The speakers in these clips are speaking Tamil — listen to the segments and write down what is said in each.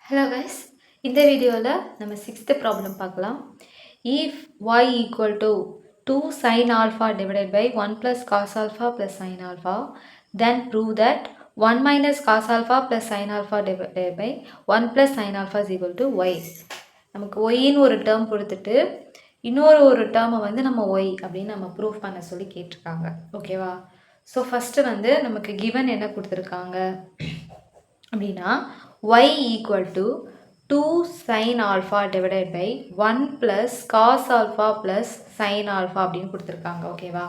Hello guys, இந்த வீடியோவில் நம்ம 6th ப்ராப்ளம் பார்க்கலாம். If y equal to 2 sin alpha divided by 1 plus cos alpha plus sin alpha, then prove that 1 minus cos alpha plus sin alpha divided by 1 plus sin alpha is equal to y. நமக்கு yன்னு ஒரு டேர்ம் கொடுத்துட்டு இன்னொரு டேர்மை வந்து நம்ம y அப்படின்னு நம்ம ப்ரூஃப் பண்ண சொல்லி கேட்டிருக்காங்க. ஓகேவா? ஸோ ஃபஸ்ட்டு வந்து நமக்கு கிவன் என்ன கொடுத்துருக்காங்க அப்படின்னா y equal to 2 sin alpha divided by 1 plus cos alpha plus sin alpha அப்படின்னு கொடுத்துருக்காங்க. ஓகேவா?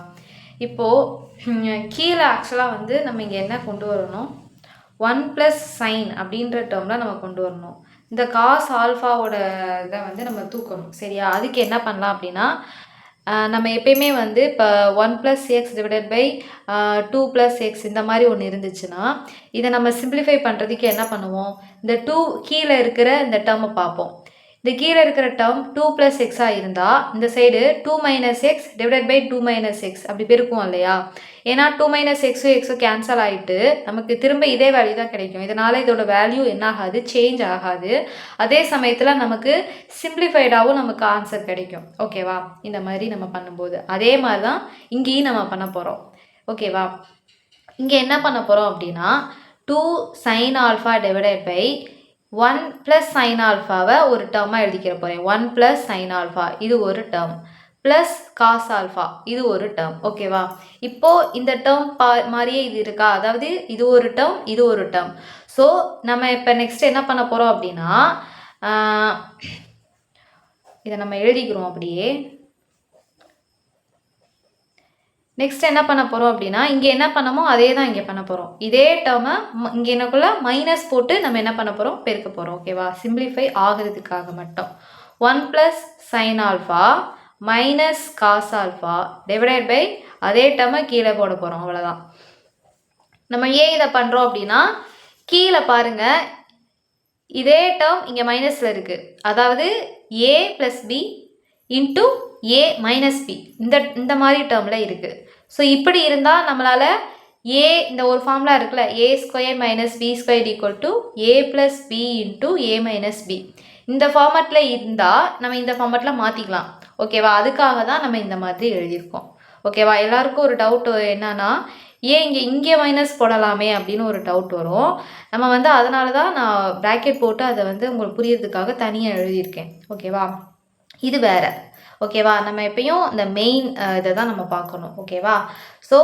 இப்போது கீழே ஆக்சுவலாக வந்து நம்ம இங்கே என்ன கொண்டு வரணும், 1 plus sin அப்படின்ற டேர்மில் நம்ம கொண்டு வரணும். இந்த காஸ் ஆல்ஃபாவோட இதை வந்து நம்ம தூக்கணும். சரியா? அதுக்கு என்ன பண்ணலாம் அப்படின்னா, நம்ம எப்பயுமே வந்து இப்போ 1 + x டிவைடட் பை 2 + x இந்த மாதிரி ஒன்று இருந்துச்சுன்னா இதை நம்ம சிம்பிளிஃபை பண்ணுறதுக்கு என்ன பண்ணுவோம், இந்த 2 கீழே இருக்கிற இந்த டேர்மை பார்ப்போம். இந்த கீழே இருக்கிற டேர்ம் 2 + x இருந்தால் இந்த side 2 - x divided by 2 - x அப்படி பெருக்கும் இல்லையா? ஏன்னா 2 - x கேன்சல் ஆகிட்டு நமக்கு திரும்ப இதே வேல்யூ தான் கிடைக்கும். இதனால் இதோட வேல்யூ என்ன ஆகாது, சேஞ்ச் ஆகாது. அதே சமயத்தில் நமக்கு சிம்பிளிஃபைடாகவும் நமக்கு ஆன்சர் கிடைக்கும். ஓகேவா? இந்த மாதிரி நம்ம பண்ணும்போது அதே மாதிரி தான் இங்கேயும் நம்ம பண்ண போகிறோம். ஓகேவா? இங்கே என்ன பண்ண போகிறோம் அப்படின்னா 2 sin alpha divided by 1 + sin alphaவை ஒரு டேர்மாக எழுதிக்கிற போகிறேன். 1 + sin alpha இது ஒரு டேர்ம், ப்ளஸ் காஸ் ஆல்ஃபா இது ஒரு டேர்ம். ஓகேவா? இப்போது இந்த டேர்ம் மாதிரியே இது இருக்கா, அதாவது இது ஒரு டேர்ம் இது ஒரு டேர்ம். ஸோ நம்ம இப்போ நெக்ஸ்ட் என்ன பண்ண போகிறோம் அப்படின்னா இதை நம்ம எழுதிக்கிறோம் அப்படியே. நெக்ஸ்ட் என்ன பண்ண போகிறோம் அப்படின்னா இங்கே என்ன பண்ணமோ அதே தான் இங்கே பண்ண போகிறோம். இதே டேர்மை இங்கே எனக்குள்ள மைனஸ் போட்டு நம்ம என்ன பண்ண போகிறோம், பெருக்க போகிறோம். ஓகேவா? சிம்பிளிஃபை ஆகிறதுக்காக மட்டும் 1 + sin alpha minus cos alpha divided by அதே டேர்மை கீழே போட போகிறோம். அவ்வளோதான். நம்ம ஏன் இதை பண்ணுறோம் அப்படின்னா கீழே பாருங்கள், இதே டேர்ம் இங்கே மைனஸில் இருக்குது, அதாவது a + b into a - b இந்த மாதிரி டேர்மில் இருக்குது. ஸோ இப்படி இருந்தால் நம்மளால் a இந்த ஒரு ஃபார்முலா இருக்குல்ல, a² - b² = a + b into a - b இந்த ஃபார்மேட்டில் இருந்தால் நம்ம இந்த ஃபார்மேட்டில் மாற்றிக்கலாம். ஓகேவா? அதுக்காக தான் நம்ம இந்த மாதிரி எழுதியிருக்கோம். ஓகேவா? எல்லாருக்கும் ஒரு டவுட் என்னன்னா, ஏன் இங்கே மைனஸ் போடலாமே அப்படின்னு ஒரு டவுட் வரும். நம்ம வந்து அதனால தான் நான் ப்ராக்கெட் போட்டு அதை வந்து உங்களுக்கு புரியறதுக்காக தனியாக எழுதியிருக்கேன். ஓகேவா? இது வேறு. ஓகேவா? நம்ம எப்பயும் இந்த மெயின் இதை தான் நம்ம பார்க்கணும். ஓகேவா? ஸோ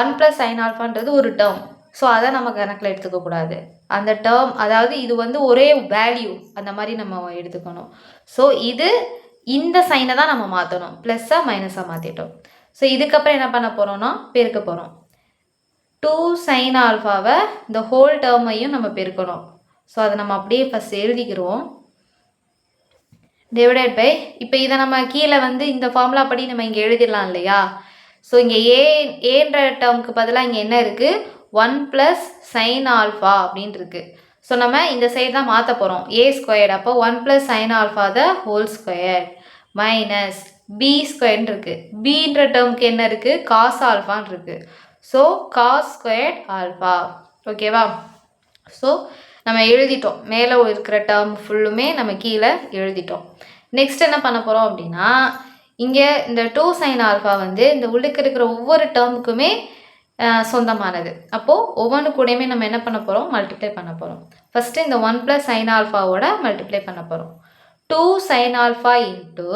1 + sin alphaன்றது ஒரு டேர்ம். ஸோ அதை நம்ம கணக்கில் எடுத்துக்கக்கூடாது. அந்த டேர்ம் அதாவது இது வந்து ஒரே வேல்யூ அந்த மாதிரி நம்ம எடுத்துக்கணும். ஸோ இந்த சைனை தான் நம்ம மாற்றணும், ப்ளஸ்ஸாக மைனஸாக மாற்றிட்டோம். ஸோ இதுக்கப்புறம் என்ன பண்ண போகிறோம்னா பெருக்க போகிறோம். 2 sin alphaவை இந்த ஹோல் டேர்மையும் நம்ம பெருக்கணும். ஸோ அதை நம்ம அப்படியே ஃபஸ்ட் எழுதிக்கிறோம். டிவைடட் பை இப்போ இதை நம்ம கீழே வந்து இந்த ஃபார்முலா படி நம்ம இங்கே எழுதிடலாம் இல்லையா? ஸோ இங்கே ஏன்ற டேர்முக்கு பதிலாக இங்கே என்ன இருக்குது, 1 + sin alpha அப்படின்னு இருக்குது. ஸோ நம்ம இந்த சைடு தான் மாற்ற போகிறோம், a². அப்போ 1 + sin alpha the whole square minus b² இருக்குது. bன்ற டேர்முக்கு என்ன இருக்குது, காஸ் ஆல்ஃபான்னு இருக்குது. So cos² alpha. ஓகேவா? ஸோ நம்ம எழுதிட்டோம், மேலே இருக்கிற டேர்ம் ஃபுல்லுமே நம்ம கீழே எழுதிட்டோம். நெக்ஸ்ட் என்ன பண்ண போகிறோம் அப்படின்னா இங்கே இந்த 2 sin alpha வந்து இந்த உள்ளுக்கு இருக்கிற ஒவ்வொரு டேர்முக்குமே சொந்தமானது. அப்போது ஒவ்வொன்று கூடயுமே நம்ம என்ன பண்ண போகிறோம், மல்டிப்ளை பண்ண போகிறோம். ஃபஸ்ட்டு இந்த 1 + sin alphaவோட மல்டிப்ளை பண்ண போகிறோம். 2 sin alpha into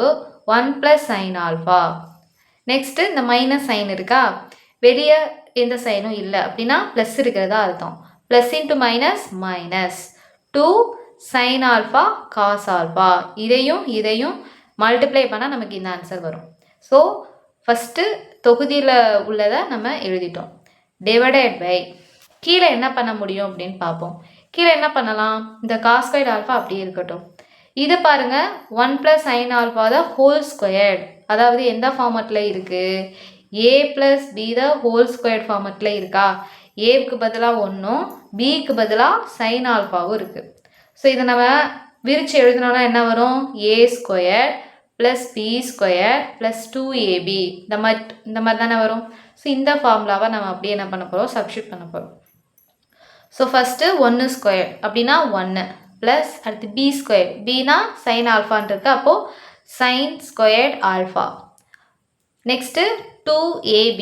1 + sin alpha. Next இந்த மைனஸ் சைன் இருக்கா, வெளியே எந்த சைனும் இல்லை அப்படின்னா ப்ளஸ் இருக்கிறதா அர்த்தம். Plus into minus minus 2 sin alpha cos alpha. இதையும் மல்டிப்ளை பண்ணால் நமக்கு இந்த ஆன்சர் வரும். ஸோ ஃபஸ்ட்டு தொகுதியில் உள்ளதை நம்ம எழுதிட்டோம். டிவைடட் பை கீழே என்ன பண்ண முடியும் அப்படின்னு பார்ப்போம். கீழே என்ன பண்ணலாம், இந்த cos² alpha அப்படியே இருக்கட்டும். இது பாருங்கள் 1 + sin alpha the whole squared, அதாவது எந்த ஃபார்மேட்டில் இருக்குது, a + b the whole squared ஃபார்மேட்டில் இருக்கா. ஏவுக்கு பதிலாக 1ம் பிக்கு பதிலாக sin alphaவும் இருக்குது. ஸோ இதை நம்ம விரித்து எழுதினோன்னா என்ன வரும், a² + b² + 2ab இந்த மாதிரி தானே வரும். ஸோ இந்த ஃபார்முலாவை நம்ம அப்படியே என்ன பண்ண போகிறோம், சப்ஸ்டியூட் பண்ண போகிறோம். ஸோ ஃபஸ்ட்டு 1² அப்படின்னா 1 ப்ளஸ் அடுத்து பி ஸ்கொயர்ட், பினா சைன் ஆல்ஃபான் இருக்குது, அப்போது sine squared alpha. Next 2ab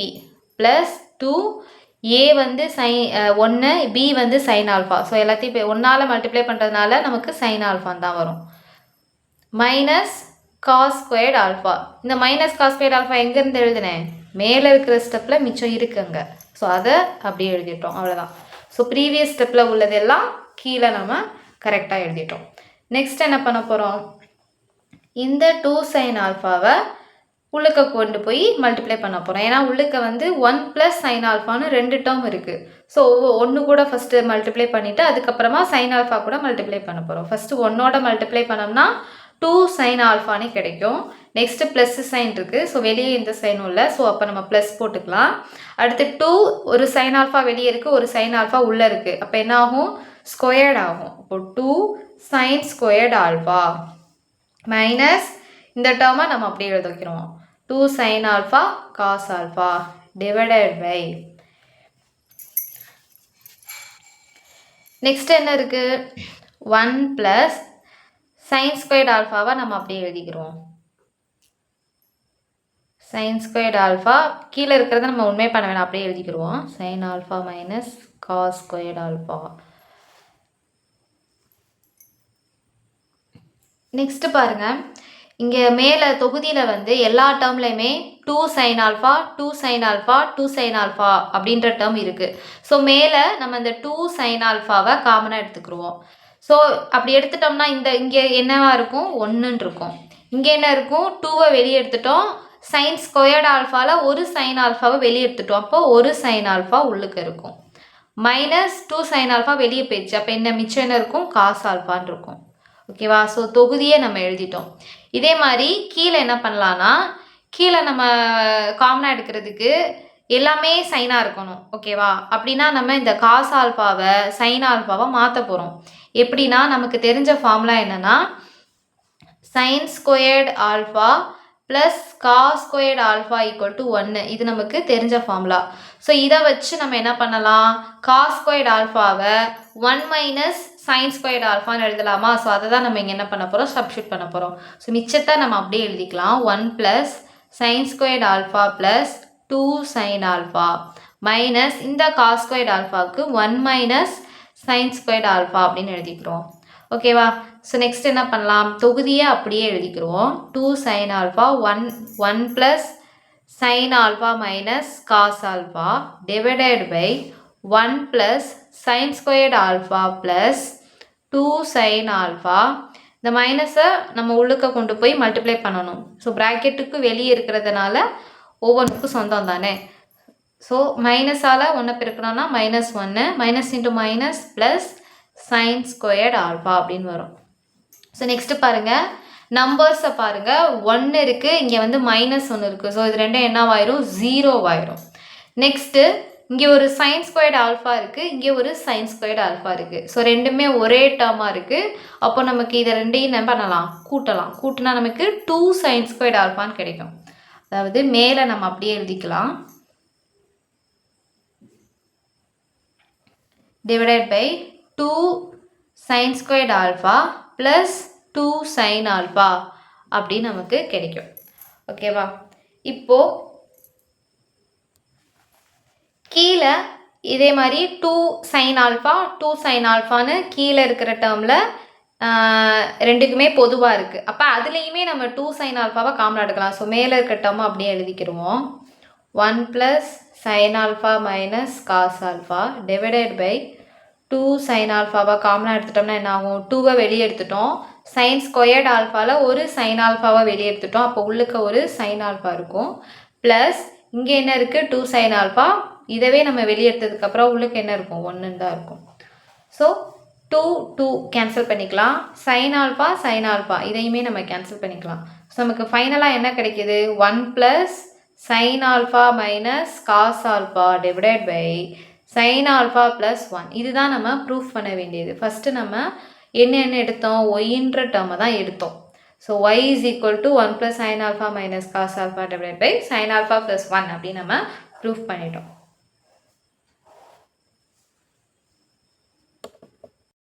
plus 2a வந்து சைன் 1, b வந்து சைன் ஆல்ஃபா. ஸோ எல்லாத்தையும் இப்போ 1ஆல் மல்டிப்ளை பண்ணுறதுனால நமக்கு சைன் ஆல்ஃபான் தான் வரும். Minus cos squared alpha. இந்த மைனஸ் காஸ் ஸ்கொயர்ட் ஆல்ஃபா எங்கேருந்து எழுதுனேன்? மேலே இருக்கிற ஸ்டெப்பில் மிச்சம் இருக்குங்க. ஸோ அதை அப்படியே எழுதிட்டோம், அவ்வளோதான். ஸோ ப்ரீவியஸ் ஸ்டெப்பில் உள்ளதெல்லாம் கீழே நம்ம கரெக்டாக எழுதிட்டோம். நெக்ஸ்ட் என்ன பண்ண போகிறோம்? இந்த 2 சைன் ஆல்ஃபாவை உள்ளுக்க கொண்டு போய் மல்டிப்ளை பண்ண போகிறோம். ஏன்னா உள்ளுக்க வந்து 1 ப்ளஸ் சைன் ஆல்ஃபான்னு 2 டேர்ம் இருக்குது. ஸோ ஒன்று கூட ஃபஸ்ட்டு மல்டிப்ளை பண்ணிவிட்டு அதுக்கப்புறமா சைன் ஆல்ஃபா கூட மல்டிப்ளை பண்ண போகிறோம். ஃபஸ்ட்டு 1ஓட மல்டிப்ளை பண்ணோம்னா 2 சைன் ஆல்ஃபானே கிடைக்கும். நெக்ஸ்ட்டு ப்ளஸ் சைன் இருக்குது. ஸோ வெளியே இந்த சைனும் இல்லை. ஸோ அப்போ நம்ம ப்ளஸ் போட்டுக்கலாம். அடுத்து 2 ஒரு சைன் ஆல்ஃபா வெளியே இருக்குது, ஒரு சைன் ஆல்ஃபா உள்ளே இருக்குது. அப்போ என்ன ஆகும்? ஸ்கொயர்ட் ஆகும். அப்போ 2 சைன் ஸ்கொயர்ட் ஆல்ஃபா மைனஸ் இந்த டேர்மை நம்ம அப்படியே எழுத வைக்கிறோம், 2 sine alpha cos alpha divided by. Next என்ன இருக்குது? 1 ப்ளஸ் சைன் ஸ்கொயர்ட் ஆல்ஃபாவை நம்ம அப்படியே எழுதிக்கிறோம். சைன் ஸ்கொயர்ட் ஆல்ஃபா கீழே இருக்கிறத நம்ம உண்மை பண்ண வேணாம், அப்படியே எழுதிக்கிறோம். Sine alpha minus cos squared alpha. Next பாருங்கள், இங்கே மேலே தொகுதியில் வந்து எல்லா டேர்ம்லையுமே 2 sine alpha 2 sine alpha 2 sine alpha அப்படின்ற டேர்ம் இருக்குது. ஸோ மேலே நம்ம இந்த 2 சைன் ஆல்ஃபாவை காமனாக எடுத்துக்கிடுவோம். ஸோ அப்படி எடுத்துட்டோம்னா இங்கே என்னவா இருக்கும்? 1ன்னு இருக்கும். இங்கே என்ன இருக்கும்? 2வை வெளியே எடுத்துட்டோம். சைன் ஸ்கொயர்ட் ஆல்ஃபாவில் ஒரு சைன் ஆல்ஃபாவை வெளியே எடுத்துட்டோம். அப்போ ஒரு சைன் ஆல்ஃபா உள்ளுக்கு இருக்கும். மைனஸ் 2 சைன் ஆல்ஃபா வெளியே போயிடுச்சு. அப்போ என்ன மிச்சம் என்ன இருக்கும்? காஸ் ஆல்ஃபான்னு இருக்கும். ஓகேவா? ஸோ தொகுதியை நம்ம எழுதிட்டோம். இதே மாதிரி கீழே என்ன பண்ணலான்னா, கீழே நம்ம காமனாக எடுக்கிறதுக்கு எல்லாமே சைனாக இருக்கணும். ஓகேவா? அப்படின்னா நம்ம இந்த காஸ் ஆல்ஃபாவை சைன் ஆல்ஃபாவை மாற்ற போகிறோம். எப்படின்னா நமக்கு தெரிஞ்ச ஃபார்முலா என்னென்னா sine squared alpha plus cos squared alpha equal to 1. இது நமக்கு தெரிஞ்ச ஃபார்முலா. ஸோ இதை வச்சு நம்ம என்ன பண்ணலாம்? காஸ் ஸ்கொயர்ட் ஆல்ஃபாவை 1 மைனஸ் சைன் ஸ்கொயர்ட் ஆல்ஃபான்னு எழுதலாமா? ஸோ அதை தான் நம்ம இங்கே என்ன பண்ண போகிறோம்? சப்ஸ்டியூட் பண்ண போகிறோம். ஸோ மிச்சத்தை நம்ம அப்படியே எழுதிக்கலாம். 1 plus sine squared alpha plus 2 sine alpha minus இந்த காஸ் ஸ்கொயர்ட் ஆல்ஃபாவுக்கு 1 மைனஸ் சைன் ஸ்கொயர்ட் ஆல்ஃபா அப்படின்னு எழுதிக்கிறோம். ஓகேவா? ஸோ நெக்ஸ்ட் என்ன பண்ணலாம்? தொகுதியை அப்படியே எழுதிக்கிறோம். 2 sine alpha 1 plus sine alpha minus cos alpha divided by 1 plus sine squared alpha plus 2 sine alpha. இந்த மைனஸை நம்ம உள்ளுக்க கொண்டு போய் மல்டிப்ளை பண்ணணும். ஸோ ப்ராக்கெட்டுக்கு வெளியே இருக்கிறதுனால ஒவ்வொன்றுக்கும் சொந்தம் தானே. ஸோ மைனஸால் 1 பெருக்கணும்னா -1 minus into minus plus sine squared alpha அப்படின்னு வரும். ஸோ நெக்ஸ்ட்டு பாருங்கள், நம்பர்ஸை பாருங்கள். 1 இருக்குது, இங்கே வந்து -1 இருக்குது. ஸோ இது ரெண்டும் என்னவாயிரும்? 0 ஆயிரும். நெக்ஸ்ட்டு இங்கே ஒரு சைன் ஸ்கொயர்ட் ஆல்ஃபா இருக்குது, இங்கே ஒரு சைன் ஸ்கொயர்ட் ஆல்ஃபா இருக்குது. ஸோ ரெண்டுமே ஒரே டேர்மாக இருக்குது. அப்போ நமக்கு இதை ரெண்டையும் என்ன பண்ணலாம்? கூட்டலாம். கூட்டினா நமக்கு 2 சைன் ஸ்கொயர்ட் ஆல்ஃபான்னு கிடைக்கும். அதாவது மேலே நம்ம அப்படியே எழுதிக்கலாம், divided by 2 sin squared alpha plus 2 sin alpha அப்படி நமக்கு கிடைக்கும். ஓகேவா? இப்போ கீழே இதே மாதிரி 2 sin alpha 2 sin alphaன்னு கீழே இருக்கிற டேர்மில் ரெண்டுக்குமே பொதுவாக இருக்குது. அப்போ அதுலேயுமே நம்ம 2 sin alphaவை காமனாக எடுக்கலாம். ஸோ மேலே இருக்கிற டேர்மை அப்படியே எழுதிக்கிடுவோம். 1 plus sin alpha minus cos alpha divided by 2 sin ஆல்ஃபாவை காமனாக எடுத்துட்டோம்னா என்ன ஆகும்? 2வை வெளியே எடுத்துட்டோம். சைன் ஸ்கொயர்ட் ஆல்ஃபாவில் ஒரு சைன் ஆல்ஃபாவை வெளியே எடுத்துட்டோம். அப்போ உள்ளுக்க ஒரு சைன் ஆல்ஃபா இருக்கும். ப்ளஸ் இங்கே என்ன இருக்குது? 2 sin ஆல்ஃபா. இதவே நம்ம வெளியே எடுத்ததுக்கப்புறம் உள்ளுக்கு என்ன இருக்கும்? 1 தான் இருக்கும். ஸோ 2 கேன்சல் பண்ணிக்கலாம். சைன் ஆல்ஃபா இதையுமே நம்ம கேன்சல் பண்ணிக்கலாம். ஸோ நமக்கு ஃபைனலாக என்ன கிடைக்கிது? 1 plus sine alpha minus cos alpha divided by sin alpha plus 1. இதுதான் நம்ம ப்ரூஃப் பண்ண வேண்டியது. ஃபஸ்ட்டு நம்ம என்ன எடுத்தோம்? ஒய்ன்ற டேர்மை தான் எடுத்தோம். So y is equal to 1 plus sin alpha minus cos alpha divided by sin alpha plus 1 அப்படின்னு நம்ம ப்ரூஃப் பண்ணிட்டோம்.